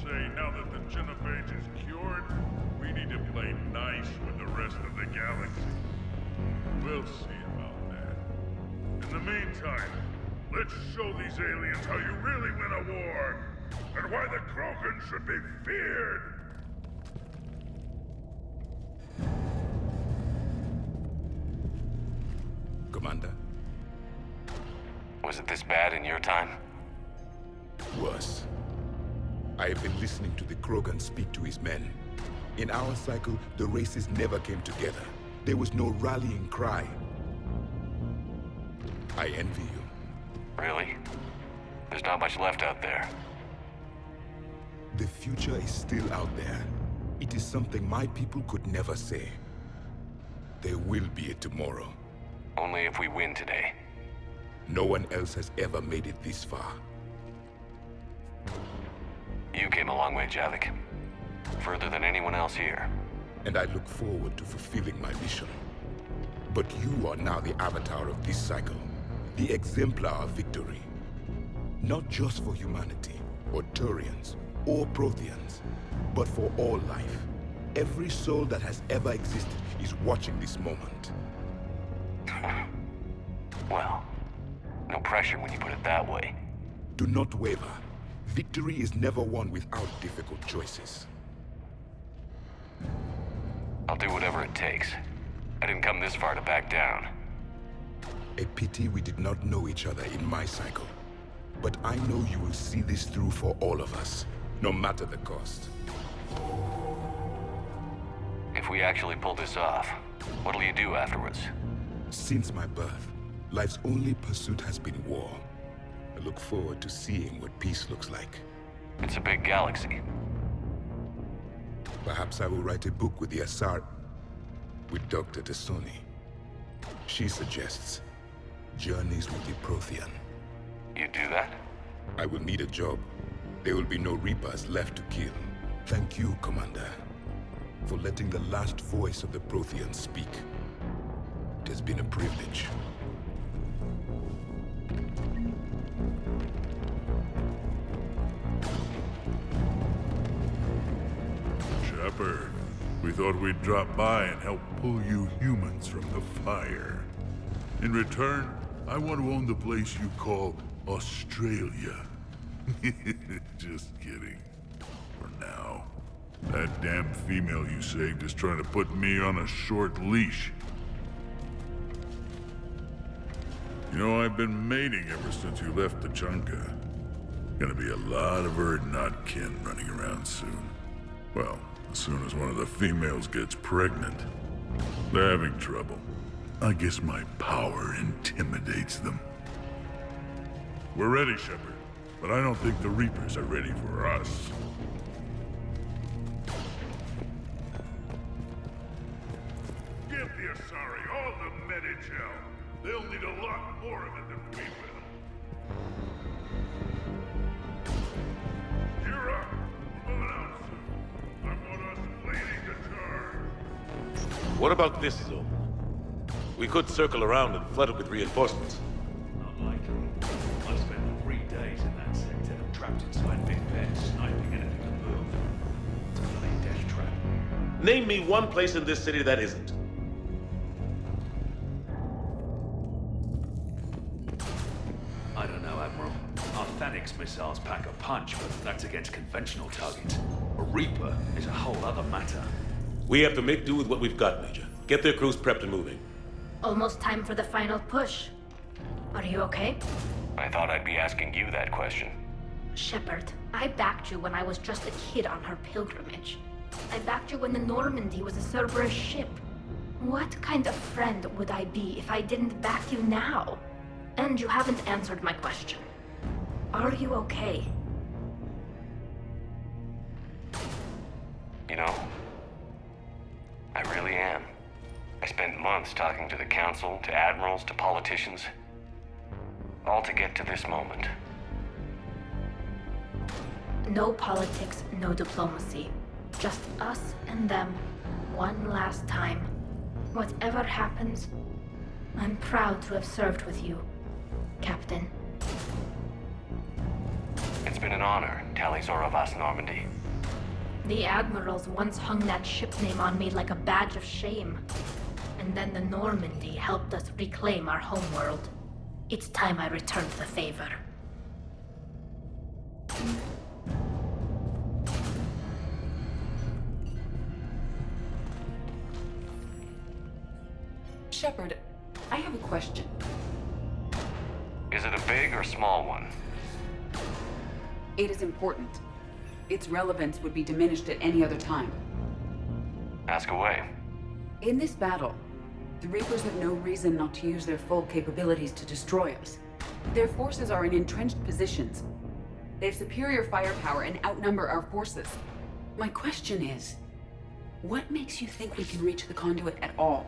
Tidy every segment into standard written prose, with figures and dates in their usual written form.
say now that the Genovage is cured, we need to play nice with the rest of the galaxy. We'll see about that. In the meantime, let's show these aliens how you really win a war, and why the Krogan should be feared! Commander? Was it this bad in your time? Worse. I have been listening to the Krogan speak to his men. In our cycle, the races never came together. There was no rallying cry. I envy you. Really? There's not much left out there. The future is still out there. It is something my people could never say. There will be a tomorrow. Only if we win today. No one else has ever made it this far. You came a long way, Javik. Further than anyone else here. And I look forward to fulfilling my mission. But you are now the avatar of this cycle. The exemplar of victory. Not just for humanity, or Turians, or Protheans, but for all life. Every soul that has ever existed is watching this moment. Well, no pressure when you put it that way. Do not waver. Victory is never won without difficult choices. I'll do whatever it takes. I didn't come this far to back down. A pity we did not know each other in my cycle. But I know you will see this through for all of us, no matter the cost. If we actually pull this off, what'll you do afterwards? Since my birth, life's only pursuit has been war. I look forward to seeing what peace looks like. It's a big galaxy. Perhaps I will write a book with the Asar... with Dr. Tassoni. She suggests journeys with the Prothean. You do that? I will need a job. There will be no Reapers left to kill. Thank you, Commander, for letting the last voice of the Protheans speak. It has been a privilege. Shepard, we thought we'd drop by and help pull you humans from the fire. In return, I want to own the place you call Australia. Just kidding. For now. That damn female you saved is trying to put me on a short leash. You know, I've been mating ever since you left the Chunka. Gonna be a lot of Erd-Not kin running around soon. Well, as soon as one of the females gets pregnant. They're having trouble. I guess my power intimidates them. We're ready, Shepard, but I don't think the Reapers are ready for us. Give the Asari all the Medi-gel. They'll need a lot more of it than we will. You're up. We're moving out soon. I want us leading the charge. What about this zone? We could circle around and flood it with reinforcements. Unlikely. I spent 3 days in that sector, trapped inside big pens, sniping anything that moved. It's a bloody death trap. Name me one place in this city that isn't. I don't know, Admiral. Our Thanix missiles pack a punch, but that's against conventional targets. A Reaper is a whole other matter. We have to make do with what we've got, Major. Get their crews prepped and moving. Almost time for the final push. Are you okay? I thought I'd be asking you that question. Shepard, I backed you when I was just a kid on her pilgrimage. I backed you when the Normandy was a Cerberus ship. What kind of friend would I be if I didn't back you now? And you haven't answered my question. Are you okay? You know, I really am. I spent months talking to the Council, to admirals, to politicians. All to get to this moment. No politics, no diplomacy. Just us and them, one last time. Whatever happens, I'm proud to have served with you, Captain. It's been been an honor, Tali'Zor of As Normandy. The admirals once hung that ship name on me like a badge of shame. And then the Normandy helped us reclaim our homeworld. It's time I returned the favor. Shepard, I have a question. Is it a big or small one? It is important. Its relevance would be diminished at any other time. Ask away. In this battle, the Reapers have no reason not to use their full capabilities to destroy us. Their forces are in entrenched positions. They have superior firepower and outnumber our forces. My question is, what makes you think we can reach the conduit at all?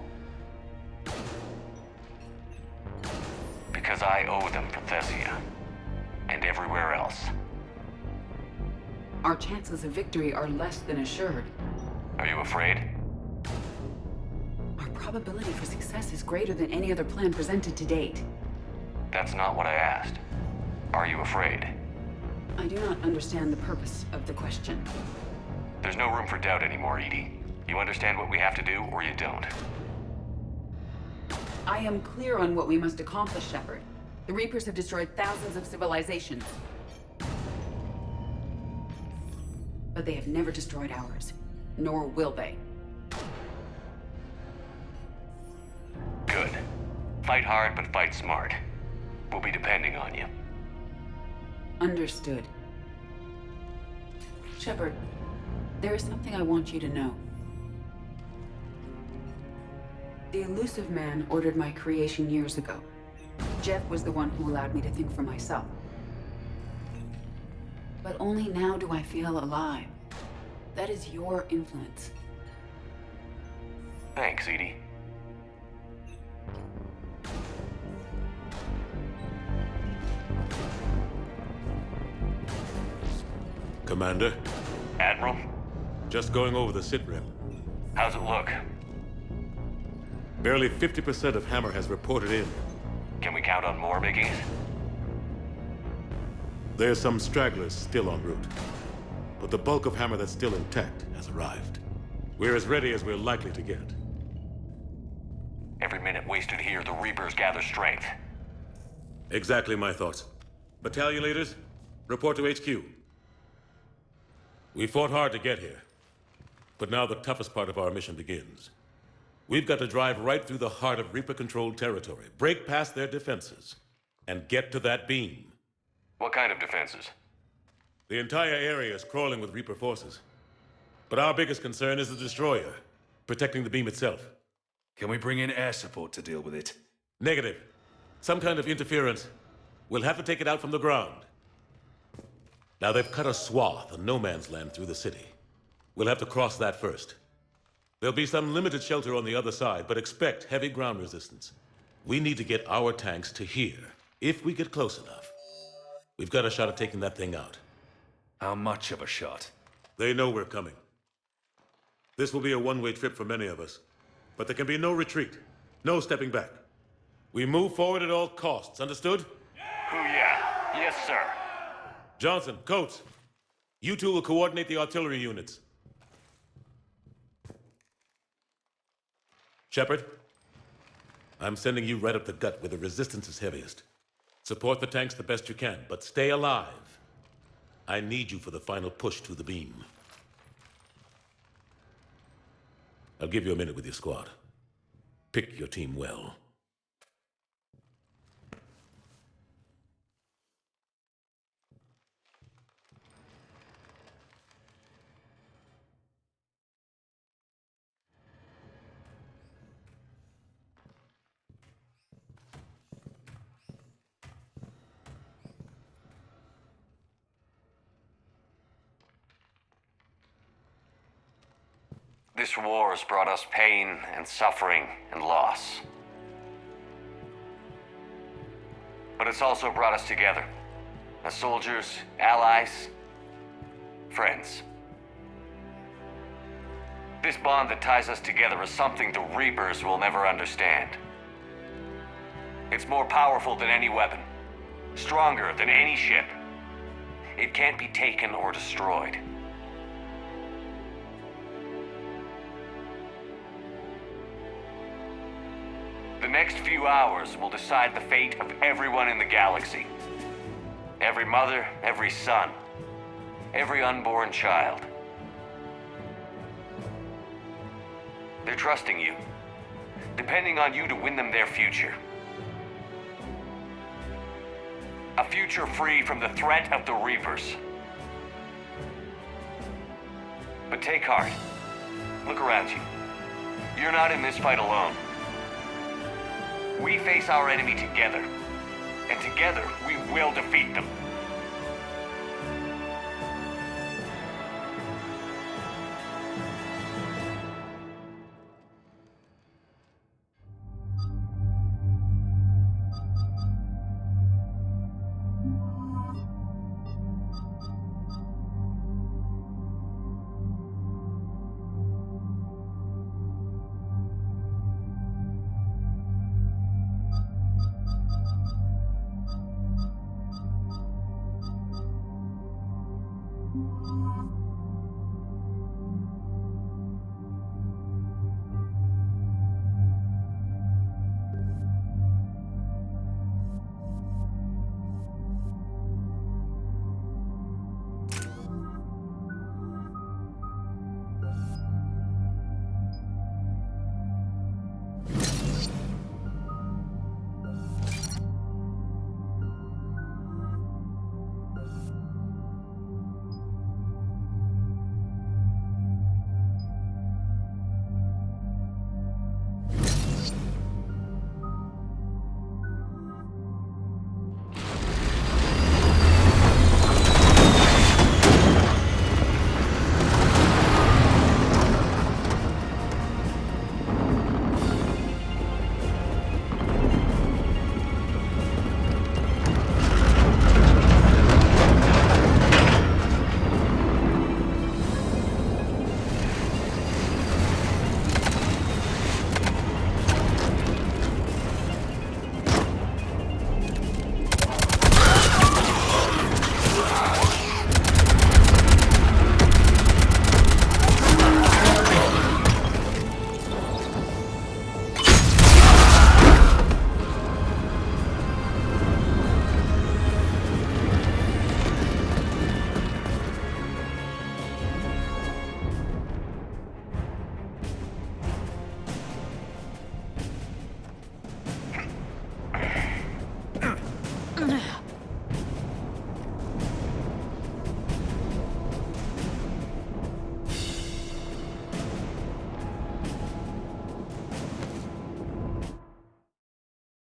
Because I owe them Prothesia. And everywhere else. Our chances of victory are less than assured. Are you afraid? Our probability for success is greater than any other plan presented to date. That's not what I asked. Are you afraid? I do not understand the purpose of the question. There's no room for doubt anymore, Edie. You understand what we have to do, or you don't. I am clear on what we must accomplish, Shepard. The Reapers have destroyed thousands of civilizations. But they have never destroyed ours. Nor will they. Good. Fight hard, but fight smart. We'll be depending on you. Understood. Shepard, there is something I want you to know. The Elusive Man ordered my creation years ago. Jeff was the one who allowed me to think for myself. But only now do I feel alive. That is your influence. Thanks, Edie. Commander, Admiral, just going over the sitrep. how's it look? Barely 50% of Hammer has reported in. Can we count on more making it? There's some stragglers still en route. But the bulk of Hammer that's still intact has arrived. We're as ready as we're likely to get. Every minute wasted here, the Reapers gather strength. Exactly my thoughts. Battalion leaders, report to HQ. We fought hard to get here. But now the toughest part of our mission begins. We've got to drive right through the heart of Reaper-controlled territory, break past their defenses, and get to that beam. What kind of defenses? The entire area is crawling with Reaper forces. But our biggest concern is the destroyer, protecting the beam itself. Can we bring in air support to deal with it? Negative. Some kind of interference. We'll have to take it out from the ground. Now they've cut a swath of no man's land through the city. We'll have to cross that first. There'll be some limited shelter on the other side, but expect heavy ground resistance. We need to get our tanks to here, if we get close enough. We've got a shot at taking that thing out. How much of a shot? They know we're coming. This will be a one-way trip for many of us. But there can be no retreat, no stepping back. We move forward at all costs, understood? Hoo-yeah. Yes, sir. Johnson, Coates, you two will coordinate the artillery units. Shepard, I'm sending you right up the gut where the resistance is heaviest. Support the tanks the best you can, but stay alive. I need you for the final push to the beam. I'll give you a minute with your squad. Pick your team well. This war has brought us pain and suffering and loss. But it's also brought us together. As soldiers, allies, friends. This bond that ties us together is something the Reapers will never understand. It's more powerful than any weapon. Stronger than any ship. It can't be taken or destroyed. The next few hours will decide the fate of everyone in the galaxy. Every mother, every son, every unborn child. They're trusting you, depending on you to win them their future. A future free from the threat of the Reapers. But take heart. Look around you. You're not in this fight alone. We face our enemy together, and together we will defeat them.